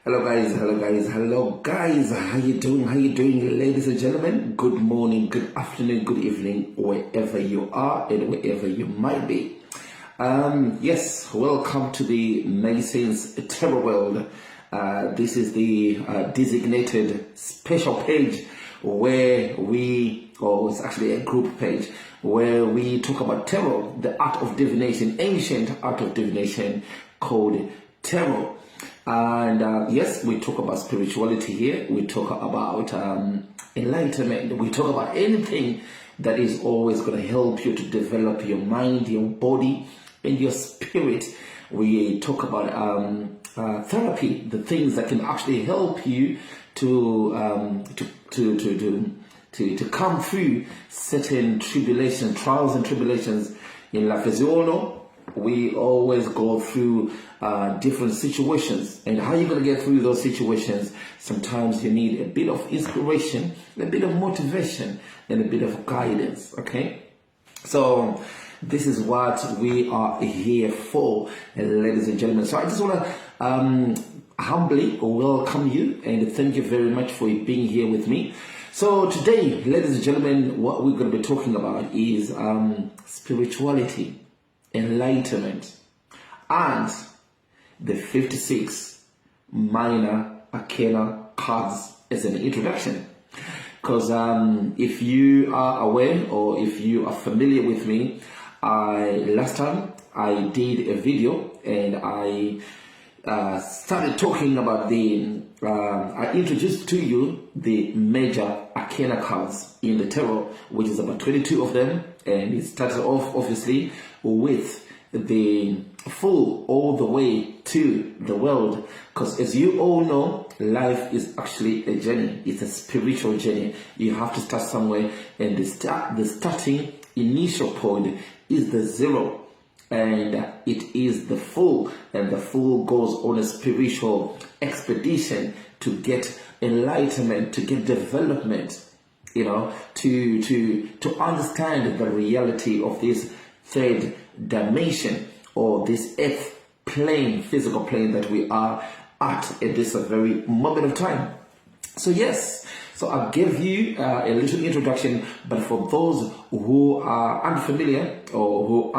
Hello guys, how you doing, ladies and gentlemen? Good morning, good afternoon, good evening, wherever you are and wherever you might be. Yes, welcome to the Mason's Terror World. This is the designated special page where it's actually a group page where we talk about tarot, the art of divination, ancient art of divination called tarot. And yes, we talk about spirituality here. We talk about enlightenment. We talk about anything that is always going to help you to develop your mind, your body, and your spirit. We talk about therapy, the things that can actually help you to come through certain tribulations, trials and tribulations in life. As you all know, we always go through different situations, and how you're going to get through those situations, sometimes you need a bit of inspiration, a bit of motivation, and a bit of guidance. Okay, so this is what we are here for, ladies and gentlemen. So I just want to humbly welcome you and thank you very much for being here with me. So today, ladies and gentlemen, what we're going to be talking about is spirituality, enlightenment, and the 56 minor arcana cards as an introduction. Because if you are aware or if you are familiar with me, last time I did a video and I started talking about I introduced to you the major arcana cards in the tarot, which is about 22 of them, and it started off obviously with the Fool all the way to the World, because as you all know, life is actually a journey. It's a spiritual journey. You have to start somewhere, and the starting initial point is the zero, and it is the Fool, and the Fool goes on a spiritual expedition to get enlightenment, to get development, you know, to understand the reality of this third dimension, or this earth plane, physical plane that we are at this very moment of time. So yes, so I gave you a little introduction, but for those who are unfamiliar or who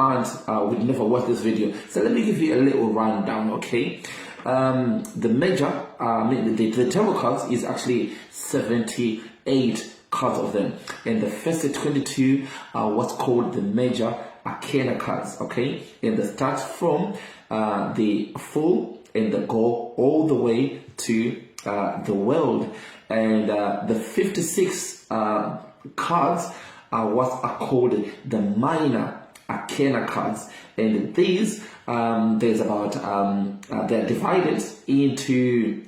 would never watch this video, so let me give you a little rundown, okay? The major, the tarot cards is actually 78 cards of them, and the first 22 are what's called the major arcana cards, okay? And they start from the Fool and they go all the way to the World, and the 56 cards are what are called the minor arcana cards, and these there's about they're divided into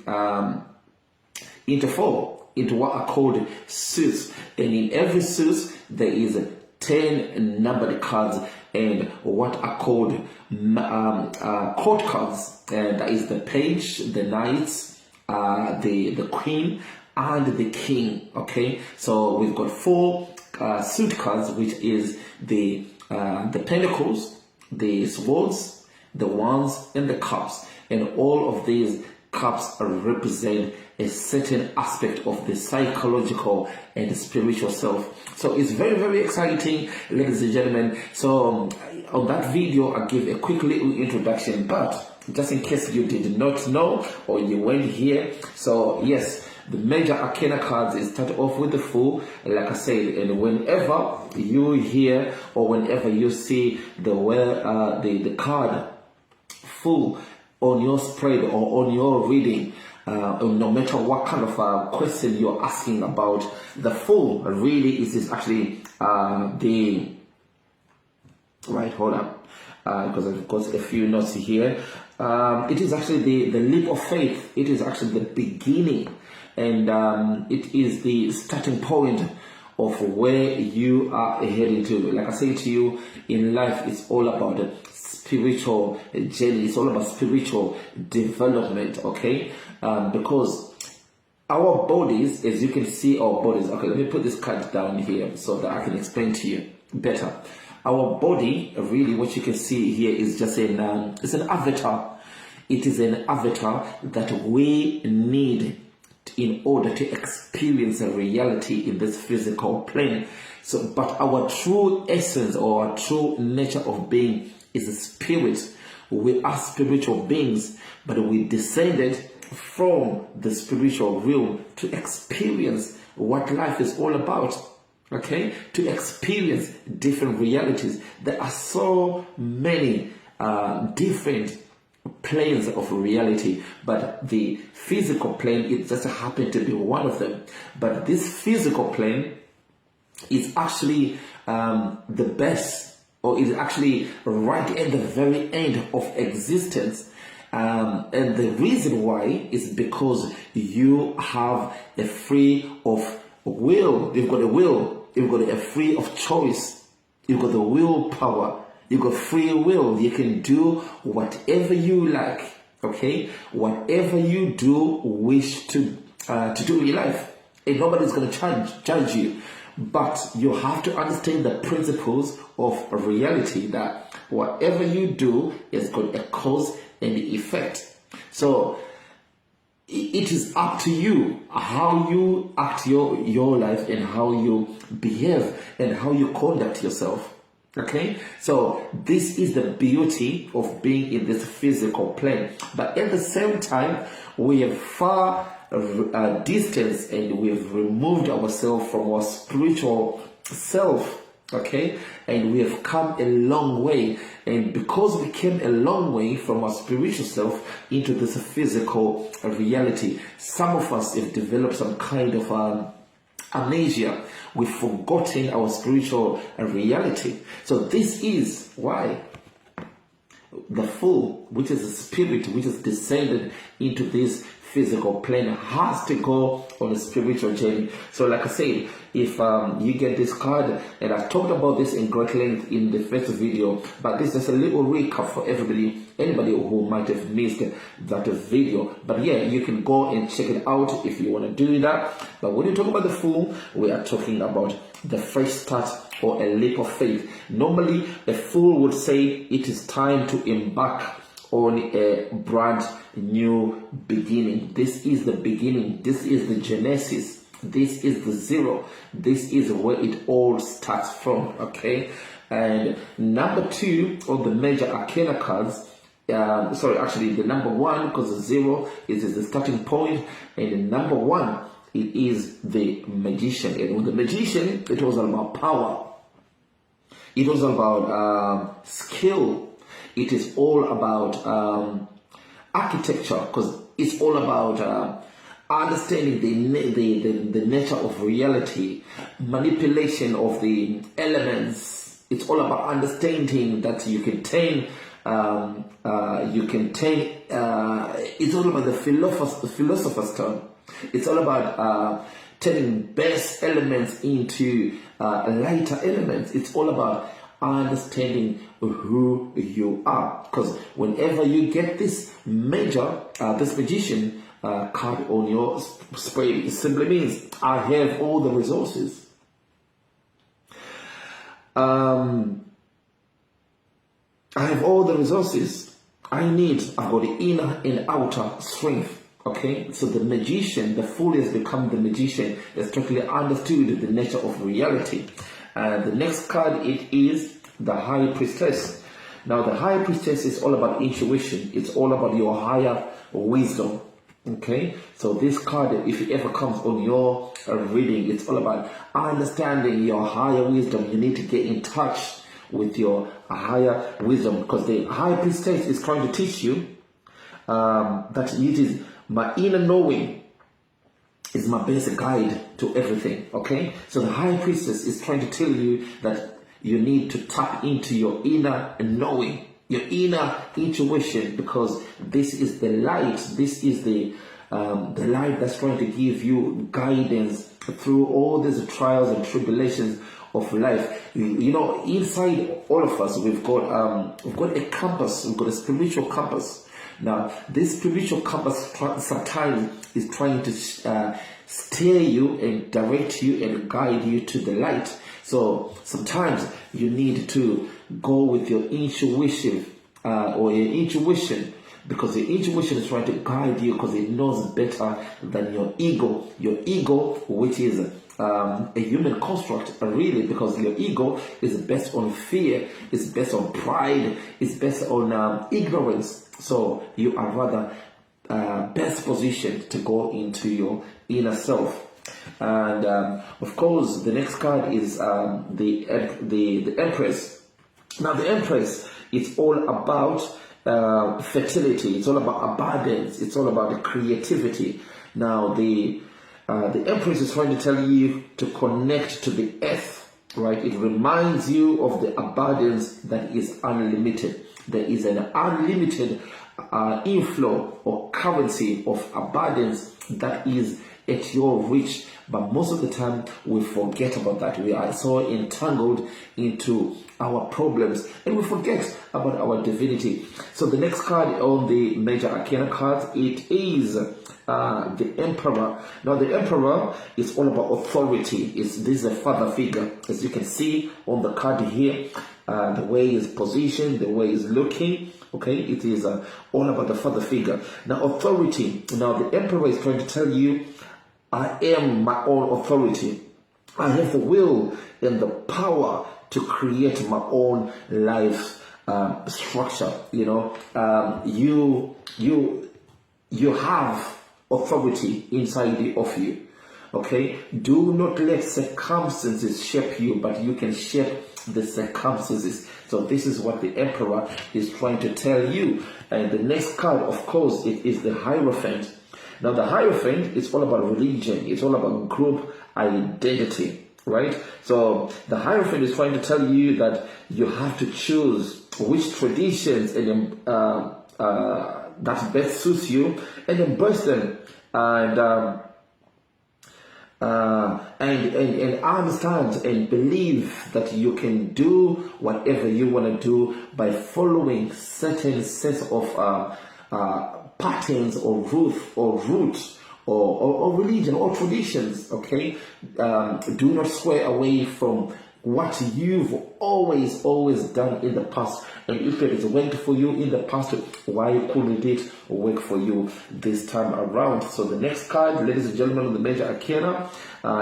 four, into what are called suits, and in every suit there is 10 numbered cards and what are called court cards, and that is the page, the knights, the queen, and the king. Okay, so we've got 4 suit cards, which is the pentacles, the swords, the wands, and the cups, and all of these cups represent a certain aspect of the psychological and the spiritual self. So it's very, very exciting, ladies and gentlemen. So on that video, I give a quick little introduction, but just in case you did not know or you weren't here, so yes, the major arcana cards is start off with the Fool, like I said, and whenever you hear or whenever you see the card Fool on your spread or on your reading, no matter what kind of question you're asking about, the Fool really is actually hold up, because I've got a few notes here. It is actually the leap of faith. It is actually the beginning, and it is the starting point of where you are heading to. Like I say to you, in life, it's all about spiritual journey. It's all about spiritual development, okay? Because our bodies, as you can see, our bodies. Okay, let me put this card down here so that I can explain to you better. Our body, really, what you can see here is just it's an avatar. It is an avatar that we need in order to experience a reality in this physical plane. So, but our true essence or our true nature of being is a spirit. We are spiritual beings, but we descended from the spiritual realm to experience what life is all about. Okay, to experience different realities. There are so many different planes of reality, but the physical plane, it just happened to be one of them. But this physical plane is actually the best, or is actually right at the very end of existence. And the reason why is because you have a free of will. You've got a will. You've got a free of choice. You've got the willpower. You've got free will. You can do whatever you like. Okay, whatever you do wish to do in your life, and nobody's going to judge you. But you have to understand the principles of reality, that whatever you do is got a cause and effect. So it is up to you how you act your life, and how you behave, and how you conduct yourself. Okay, so this is the beauty of being in this physical plane. But at the same time, we have far distance, and we've removed ourselves from our spiritual self. Okay, and we have come a long way, and because we came a long way from our spiritual self into this physical reality, some of us have developed some kind of amnesia. We've forgotten our spiritual reality. So this is why the fool, which is a spirit which is descended into this physical plane, has to go on a spiritual journey. So like I said, if you get this card, and I talked about this in great length in the first video, but this is a little recap for anybody who might have missed that video. But yeah, you can go and check it out if you want to do that. But when you talk about the fool, we are talking about the fresh start or a leap of faith. Normally, a fool would say it is time to embark on a brand new beginning. This is the beginning. This is the genesis. This is the zero. This is where it all starts from. Okay. And number 2 of the major arcana cards, the number 1, because the 0 is the starting point, and the number 1, it is the magician. And with the magician, it was all about power. It was all about skill. It is all about architecture, because it's all about understanding the nature of reality, manipulation of the elements. It's all about understanding that you can turn. It's all about the philosopher's term. It's all about turning base elements into lighter elements. It's all about understanding who you are, because whenever you get this magician card on your spray, it simply means I have all the resources. I have all the resources I need. I've got the inner and outer strength. Okay, so the magician, the fool, has become the magician, has totally understood the nature of reality. The next card, it is the High Priestess. Now, the High Priestess is all about intuition. It's all about your higher wisdom. Okay, so this card, if it ever comes on your reading, it's all about understanding your higher wisdom. You need to get in touch with your higher wisdom, because the High Priestess is trying to teach you that it is my inner knowing is my basic guide to everything. Okay, so the High Priestess is trying to tell you that you need to tap into your inner knowing, your inner intuition, because this is the light. This is the light that's trying to give you guidance through all these trials and tribulations of life. You know, inside all of us, we've got a compass. We've got a spiritual compass. Now, this spiritual compass sometimes is trying to steer you and direct you and guide you to the light. So sometimes you need to go with your intuition or your intuition because your intuition is trying to guide you because it knows better than your ego. Your ego, which is a human construct, really, because your ego is based on fear, it's based on pride, it's based on ignorance. So you are rather best positioned to go into your inner self. And of course, the next card is the Empress. Now, the Empress, it's all about fertility. It's all about abundance. It's all about the creativity. Now, the Empress is trying to tell you to connect to the earth, right? It reminds you of the abundance that is unlimited. There is an unlimited inflow or currency of abundance that is at your reach, but most of the time we forget about that. We are so entangled into our problems and we forget about our divinity. So the next card on the major arcana cards, it is the Emperor. Now the Emperor is all about authority. This is a father figure, as you can see on the card here. The way he's positioned, the way he's looking, okay, it is all about the father figure. Now authority. Now the Emperor is trying to tell you, I am my own authority. I have the will and the power to create my own life structure. You know, you have authority inside of you. Okay, do not let circumstances shape you, but you can shape the circumstances. So this is what the Emperor is trying to tell you. And the next card, of course, it is the Hierophant. Now the Hierophant is all about religion. It's all about group identity, right? So the Hierophant is trying to tell you that you have to choose which traditions and that best suits you and embrace them and understand and believe that you can do whatever you want to do by following certain sets of patterns or roots or religion or traditions. Okay, do not sway away from what you've always done in the past. And if it has worked for you in the past, why couldn't it work for you this time around? So the next card, ladies and gentlemen, of the major arcana,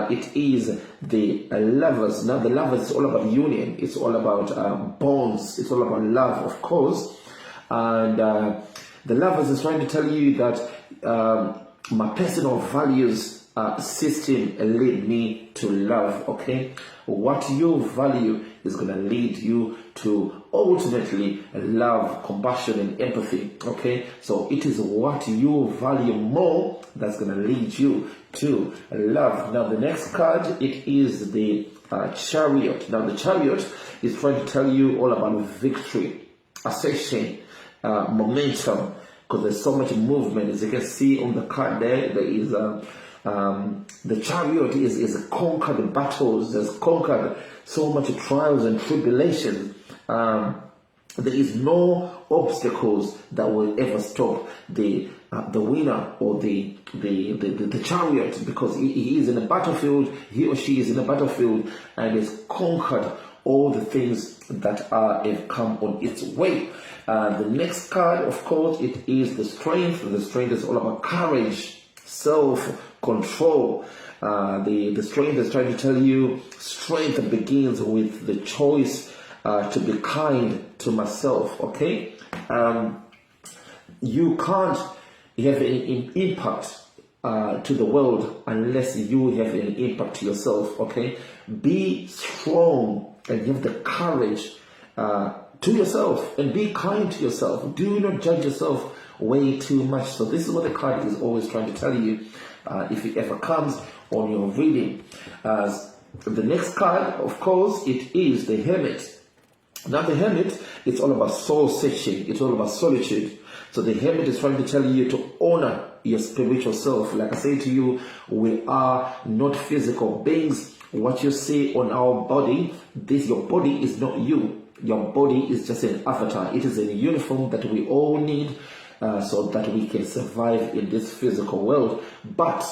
it is the Lovers. Now the Lovers is all about union. It's all about bonds. It's all about love, of course. And the Lovers is trying to tell you that my personal values system lead me to love. Okay, what you value is going to lead you to ultimately love, compassion, and empathy. Okay, so it is what you value more that's going to lead you to love. Now the next card, it is the Chariot. Now the Chariot is trying to tell you all about victory, ascension, momentum, because there's so much movement. As you can see on the card there is the Chariot is conquered battles, has conquered so much trials and tribulations. There is no obstacles that will ever stop the winner or the Chariot, because he is in a battlefield, he or she is in a battlefield and has conquered all the things that have come on its way. The next card, of course, it is the Strength. The Strength is all about courage, self-control. The Strength is trying to tell you strength begins with the choice to be kind to myself. Okay, you can't have an impact to the world unless you have an impact to yourself. Okay, be strong and have the courage to yourself and be kind to yourself. Do not judge yourself way too much. So this is what the card is always trying to tell you if it ever comes on your reading. The next card, of course, it is the Hermit. Now the Hermit, it's all about soul searching. It's all about solitude. So the Hermit is trying to tell you to honor your spiritual self. Like I say to you, we are not physical beings. What you see on our body, your body is not you. Your body is just an avatar. It is a uniform that we all need so that we can survive in this physical world. But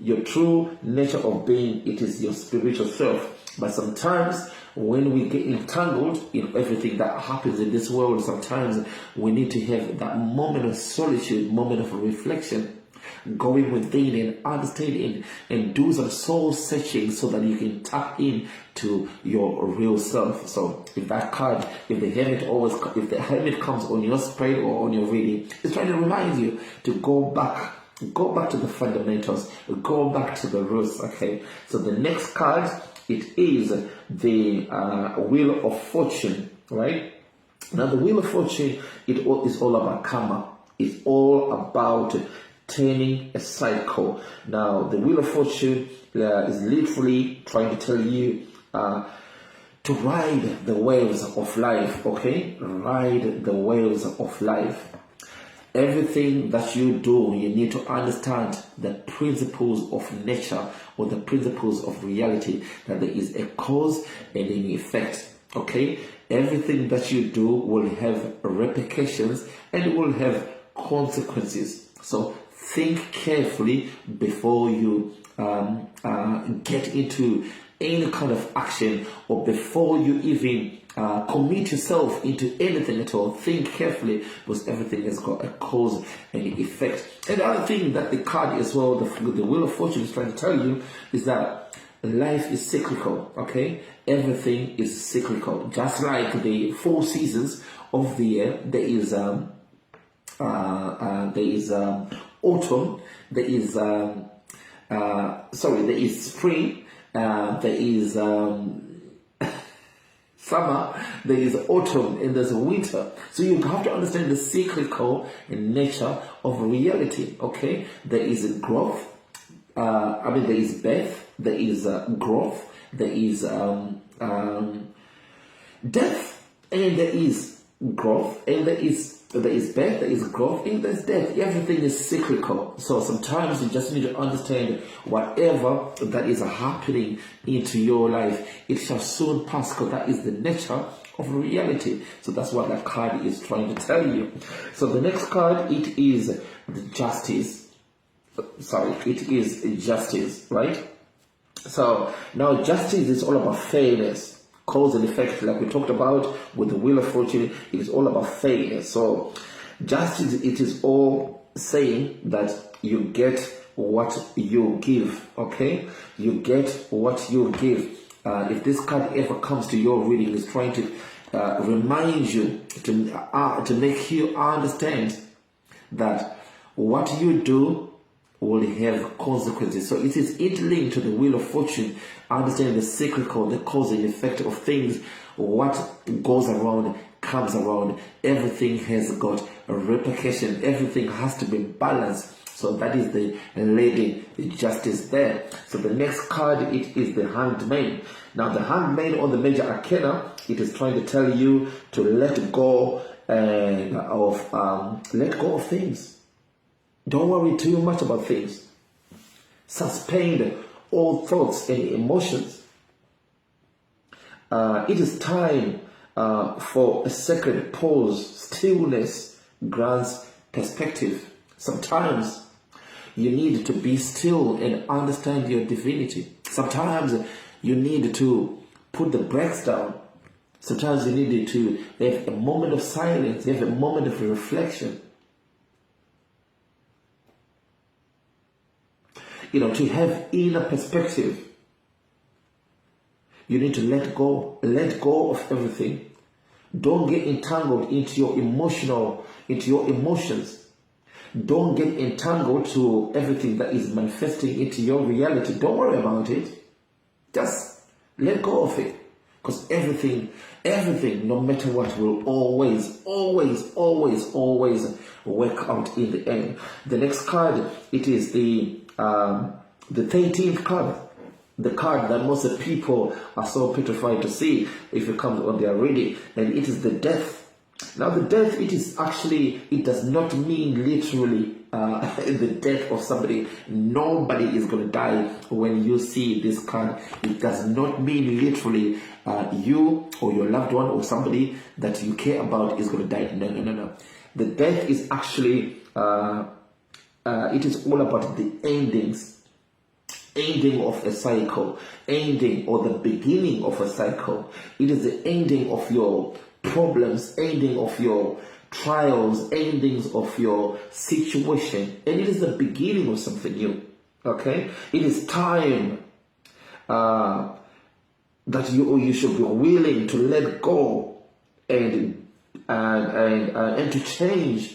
your true nature of being, it is your spiritual self. But sometimes when we get entangled in everything that happens in this world, sometimes we need to have that moment of solitude, moment of reflection, going within and understanding and do some soul searching so that you can tap in to your real self. So if that card, if the hermit comes on your spread or on your reading, it's trying to remind you to go back to the fundamentals, go back to the roots. Okay, so the next card, it is the Wheel of Fortune, right? Now the Wheel of Fortune, it is all about karma. It's all about turning a cycle. Now the Wheel of Fortune is literally trying to tell you to ride the waves of life. Okay, ride the waves of life. Everything that you do, you need to understand the principles of nature or the principles of reality, that there is a cause and an effect. Okay, everything that you do will have repercussions and will have consequences. So think carefully before you get into any kind of action, or before you even commit yourself into anything at all. Think carefully, because everything has got a cause and an effect. And the other thing that the card as well, the Wheel of Fortune is trying to tell you, is that life is cyclical. Okay, everything is cyclical. Just like the 4 seasons of the year, there is autumn, there is spring, there is summer, there is autumn, and there's winter. So you have to understand the cyclical nature of reality. Okay, there is growth. There is birth. There is growth. There is death, and there is growth, and there is birth, there is growth, and there's death. Everything is cyclical. So sometimes you just need to understand whatever that is happening into your life, it shall soon pass, because that is the nature of reality. So that's what that card is trying to tell you. So the next card, it is the Justice. It is Justice, right? So now Justice is all about fairness. Cause and effect, like we talked about with the Wheel of Fortune, it is all about fairness. So justice, it is all saying that you get what you give. Okay, you get what you give. If this card ever comes to your reading, it's trying to remind you to make you understand that what you do will have consequences. So it is interlinked to the Wheel of Fortune. Understand the cyclical, the cause and effect of things. What goes around comes around. Everything has got a repercussion. Everything has to be balanced. So that is the Lady Justice there. So the next card, it is the Hanged Man. Now the Hanged Man on the Major Arcana, it is trying to tell you to let go of things. Don't worry too much about things. Suspend all thoughts and emotions. It is time for a sacred pause. Stillness grants perspective. Sometimes you need to be still and understand your divinity. Sometimes you need to put the brakes down. Sometimes you need to have a moment of silence, have a moment of reflection. To have inner perspective, you need to let go of everything. Don't get entangled into your emotions. Don't get entangled to everything that is manifesting into your reality. Don't worry about it. Just let go of it. Because everything, no matter what, will always work out in the end. The next card, it is the 13th card, the card that most people are so petrified to see if it comes on their reading, and it is the Death. Now the death, it does not mean literally the death of somebody. Nobody is going to die when you see this card. It does not mean literally you or your loved one or somebody that you care about is going to die. No. The death is actually, it is all about the endings. ending of a cycle, ending or the beginning of a cycle. It is the ending of your problems, ending of your trials, endings of your situation, and it is the beginning of something new. Okay, it is time that you should be willing to let go and to change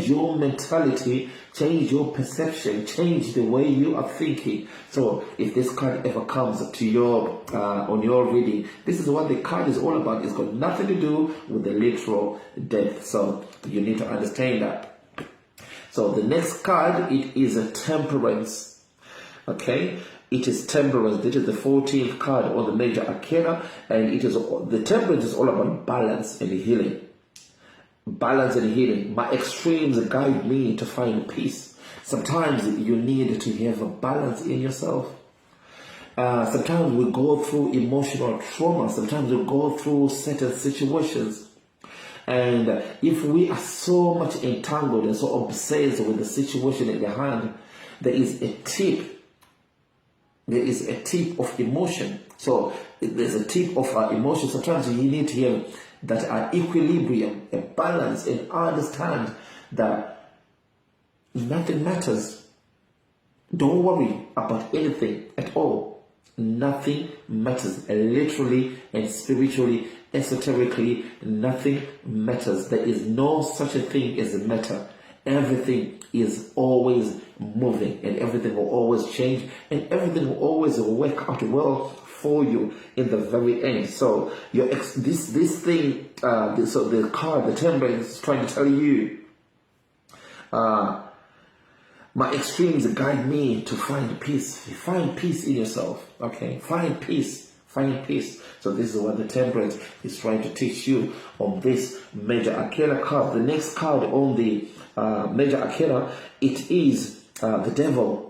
your mentality, change your perception, change the way you are thinking. So if this card ever comes to your on your reading, this is what the card is all about. It's got nothing to do with the literal death. So you need to understand that. So the next card, it is a Temperance. Okay, it is Temperance. This is the 14th card on the major arcana, and it is the Temperance is all about balance and healing. Balance and healing. My extremes guide me to find peace. Sometimes you need to have a balance in yourself. Sometimes we go through emotional trauma. Sometimes we go through certain situations. And if we are so much entangled and so obsessed with the situation at the hand, there is a tip. There is a tip of emotion. So there's a tip of emotion. Sometimes you need to have that equilibrium, a balance, and understand that nothing matters. Don't worry about anything at all. Nothing matters. Literally and spiritually, esoterically, nothing matters. There is no such a thing as a matter. Everything is always moving, and everything will always change, and everything will always work out well for you in the very end. So this thing, so the card, the Temperance, is trying to tell you, my extremes guide me to find peace. Find peace in yourself. Okay, find peace. Find peace. So this is what the Temperance is trying to teach you on this major arcana card. The next card on the major arcana, it is the Devil.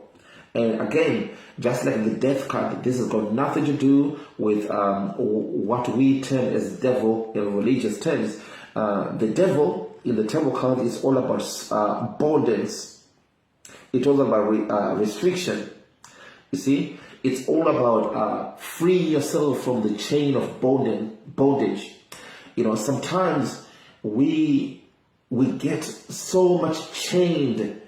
And again, just like the Death card, this has got nothing to do with what we term as devil in religious terms. The Devil in the Temple card is all about burdens. It's all about restriction. You see, it's all about freeing yourself from the chain of bondage. You know, sometimes we get so much chained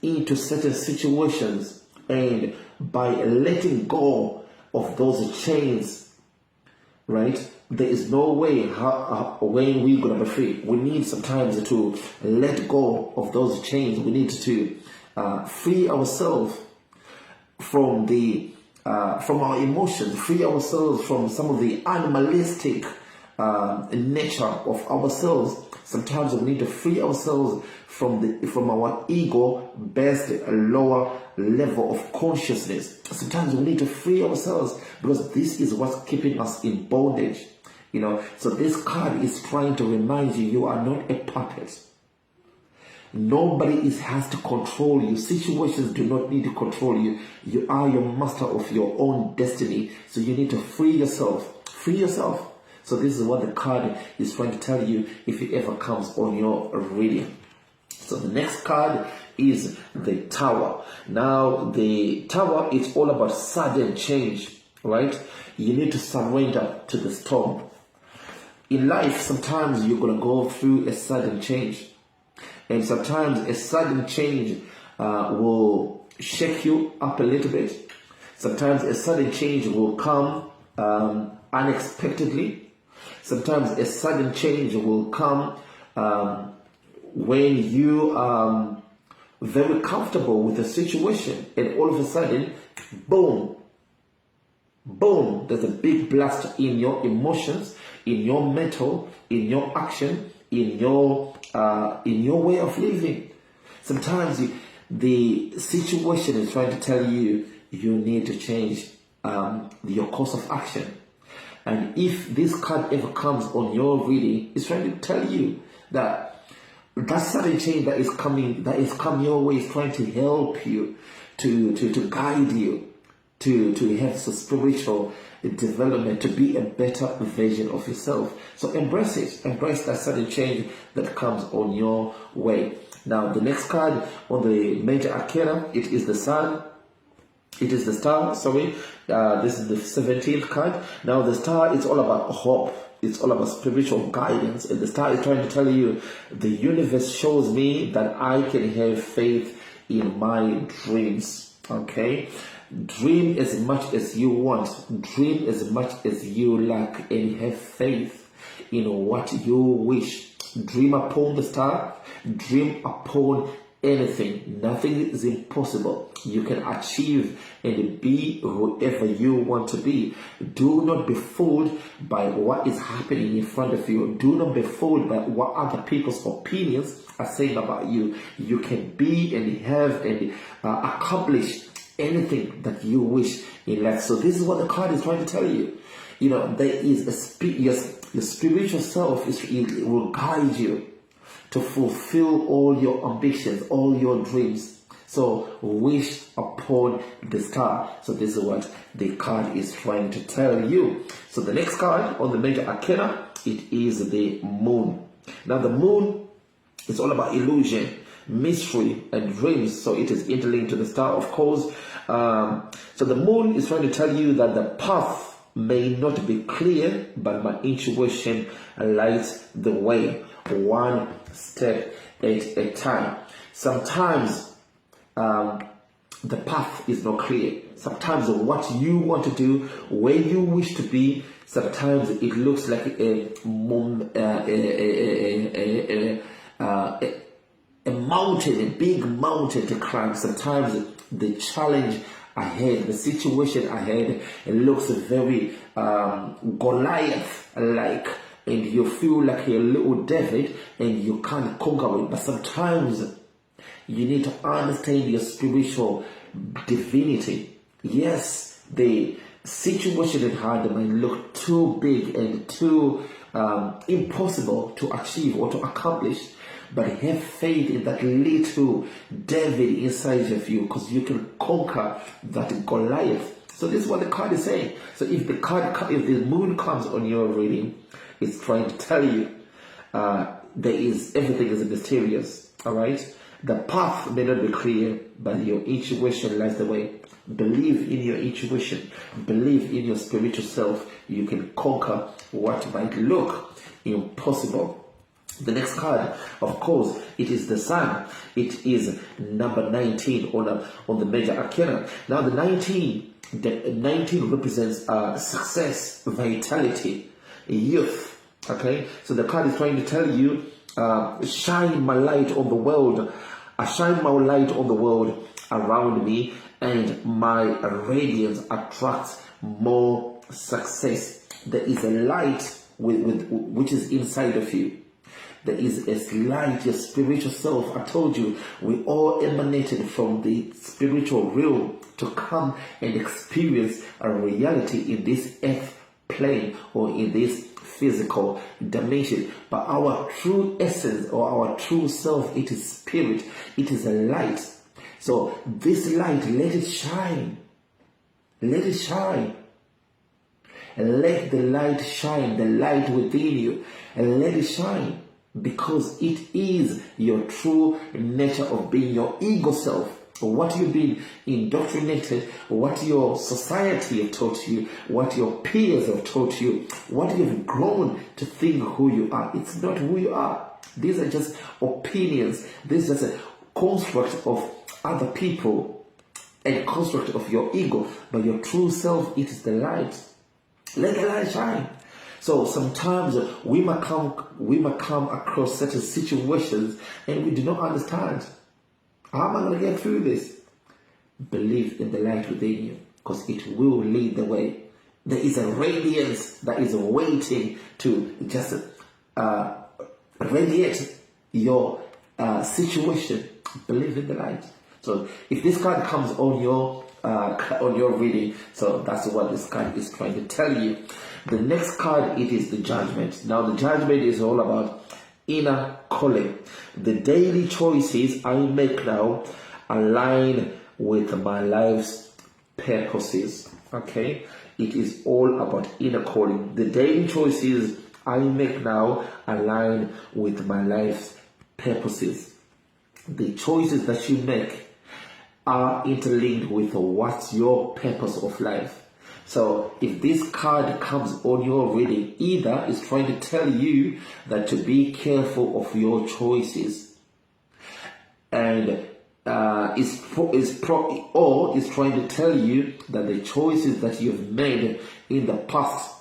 into certain situations, and by letting go of those chains, right, there is no way when we're going to be free. We need sometimes to let go of those chains. We need to free ourselves from from our emotions, free ourselves from some of the animalistic nature of ourselves. Sometimes we need to free ourselves from our ego-based lower level of consciousness. Sometimes we need to free ourselves because this is what's keeping us in bondage. You know, so this card is trying to remind you, you are not a puppet. Nobody has to control you. Situations do not need to control you. You are your master of your own destiny. So you need to free yourself. Free yourself. So this is what the card is trying to tell you if it ever comes on your reading. So the next card is the Tower. Now the Tower is all about sudden change, right? You need to surrender to the storm. In life, sometimes you're going to go through a sudden change. And sometimes a sudden change will shake you up a little bit. Sometimes a sudden change will come unexpectedly. Sometimes a sudden change will come when you are very comfortable with the situation, and all of a sudden, boom, boom, there's a big blast in your emotions, in your mental, in your action, in your way of living. Sometimes the situation is trying to tell you you need to change your course of action. And if this card ever comes on your reading, it's trying to tell you that sudden change that is coming your way is trying to help you, to guide you, to have some spiritual development, to be a better version of yourself. So embrace it. Embrace that sudden change that comes on your way. Now, the next card on the major arcana, it is the Sun. It is the star, sorry. This is the 17th card. Now the star is all about hope. It's all about spiritual guidance. And the star is trying to tell you, the universe shows me that I can have faith in my dreams. Okay? Dream as much as you want. Dream as much as you like. And have faith in what you wish. Dream upon the star. Dream upon anything. Nothing is impossible. You can achieve and be whoever you want to be. Do not be fooled by what is happening in front of you. Do not be fooled by what other people's opinions are saying about you. You can be and have and accomplish anything that you wish in life. So this is what the card is trying to tell you. You know, there is your spiritual self it will guide you to fulfill all your ambitions, all your dreams. So wish upon the star. So this is what the card is trying to tell you. So the next card on the major arcana, it is the moon. Now the moon is all about illusion, mystery, and dreams. So it is interlinked to the star, of course. So the moon is trying to tell you that the path may not be clear, but my intuition lights the way, one step at a time. Sometimes the path is not clear. Sometimes what you want to do, where you wish to be, sometimes it looks like a mountain, a big mountain to climb. Sometimes the challenge ahead, the situation ahead, it looks very Goliath-like, and you feel like a little David and you can't conquer it. But sometimes you need to understand your spiritual divinity. Yes, the situation at hand might look too big and too impossible to achieve or to accomplish, but have faith in that little David inside of you, because you can conquer that Goliath. So this is what the card is saying. So if the moon comes on your reading, it's trying to tell you everything is mysterious. All right, the path may not be clear, but your intuition lies the way. Believe in your intuition. Believe in your spiritual self. You can conquer what might look impossible. The next card, of course, it is the sun. It is number 19 on the major arcana. Now the 19 represents success, vitality, youth. Okay, so the card is trying to tell you, shine my light on the world. I shine my light on the world around me, and my radiance attracts more success. There is a light which is inside of you. There is a light, your spiritual self. I told you, we all emanated from the spiritual realm to come and experience a reality in this earth plane or in this physical dimension. But our true essence or our true self, it is spirit. It is a light. So this light, let it shine. Let it shine. Let the light shine, the light within you, and let it shine. Because it is your true nature of being, your ego self, what you've been indoctrinated, what your society have taught you, what your peers have taught you, what you've grown to think who you are. It's not who you are. These are just opinions. This is just a construct of other people and a construct of your ego. But your true self, it is the light. Let the light shine. So sometimes we might come across certain situations and we do not understand. How am I going to get through this? Believe in the light within you, because it will lead the way. There is a radiance that is waiting to just radiate your situation. Believe in the light. So if this card comes on your reading, so that's what this card is trying to tell you. The next card, it is the Judgment. Now the Judgment is all about inner calling. The daily choices I make now align with my life's purposes. Okay, it is all about inner calling. The daily choices I make now align with my life's purposes. The choices that you make are interlinked with what's your purpose of life. So if this card comes on your reading, either it's trying to tell you that to be careful of your choices, and is trying to tell you that the choices that you've made in the past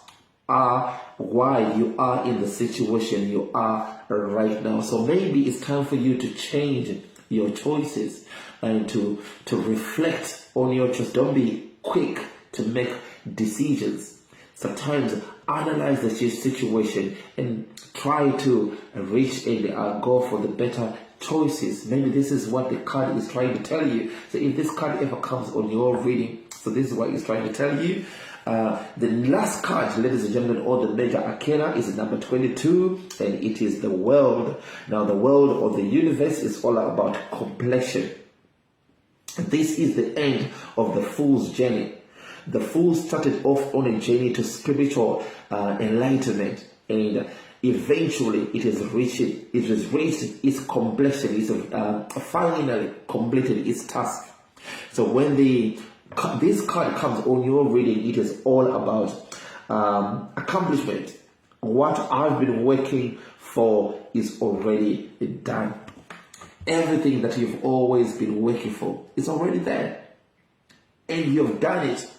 are why you are in the situation you are right now. So maybe it's time for you to change your choices and to reflect on your choice. Don't be quick to make decisions. Sometimes analyze the situation and try to reach and go for the better choices. Maybe this is what the card is trying to tell you. So if this card ever comes on your reading, so this is what it's trying to tell you. The last card, ladies and gentlemen, or the major arcana, is number 22, and it is the world. Now, the world or the universe is all about completion. This is the end of the fool's journey. The fool started off on a journey to spiritual enlightenment, and eventually it has reached its completion. It's finally completed its task. So when this card comes on your reading, it is all about accomplishment. What I've been working for is already done. Everything that you've always been working for is already there, and you've done it.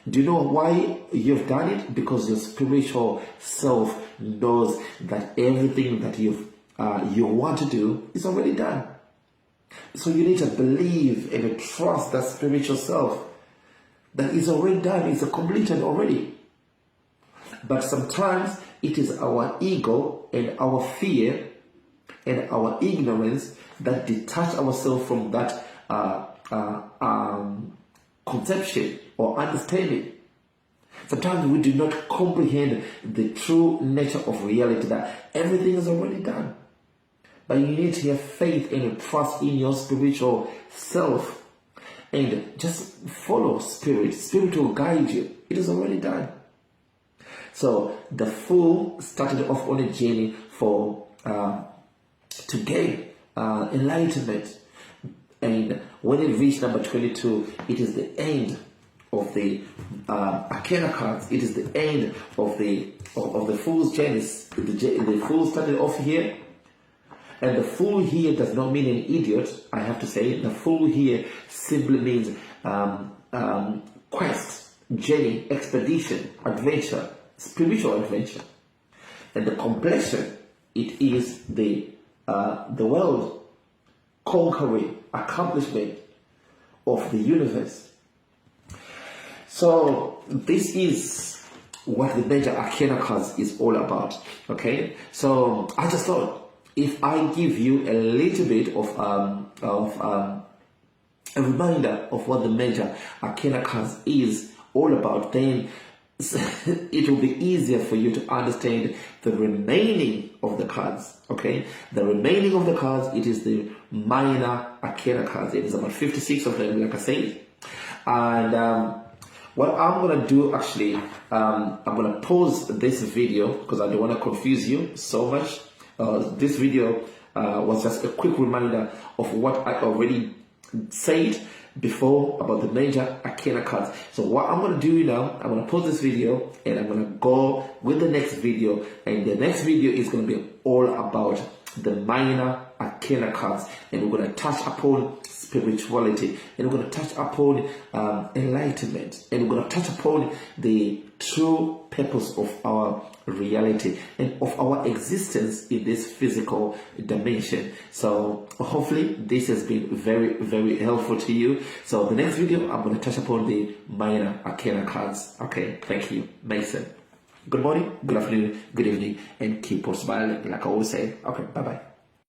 Do you know why you've done it? Because your spiritual self knows that everything that you want to do is already done. So you need to believe and trust that spiritual self that is already done, is completed already. But sometimes it is our ego and our fear and our ignorance that detach ourselves from that conception or understanding. Sometimes we do not comprehend the true nature of reality, that everything is already done. But you need to have faith and trust in your spiritual self and just follow spirit. Spirit will guide you. It is already done. So the fool started off on a journey to gain enlightenment. And when it reached number 22, it is the end of the Arcana cards. It is the end of the fool's journey. The fool started off here, and the fool here does not mean an idiot. I have to say, the fool here simply means quest, journey, expedition, adventure, spiritual adventure. And the completion, it is the world, conquering, accomplishment of the universe. So this is what the major arcana cards is all about. Okay, so I just thought if I give you a little bit of a reminder of what the major arcana cards is all about, then it will be easier for you to understand the remaining of the cards. Okay, the remaining of the cards, it is the minor arcana cards. It is about 56 of them, like I said. And what I'm gonna do, actually, I'm gonna pause this video because I don't want to confuse you so much. This video was just a quick reminder of what I already said before about the major arcana cards. So what I'm going to do now, I'm going to pause this video and I'm going to go with the next video, and the next video is going to be all about the minor arcana cards, and we're going to touch upon spirituality, and we're going to touch upon enlightenment, and we're going to touch upon the true purpose of our reality and of our existence in this physical dimension. So hopefully this has been very, very helpful to you. So the next video, I'm going to touch upon the minor arcana cards. Okay, thank you, Mason. Good morning, good afternoon, good evening, and keep on smiling, like I always say. Okay, bye-bye.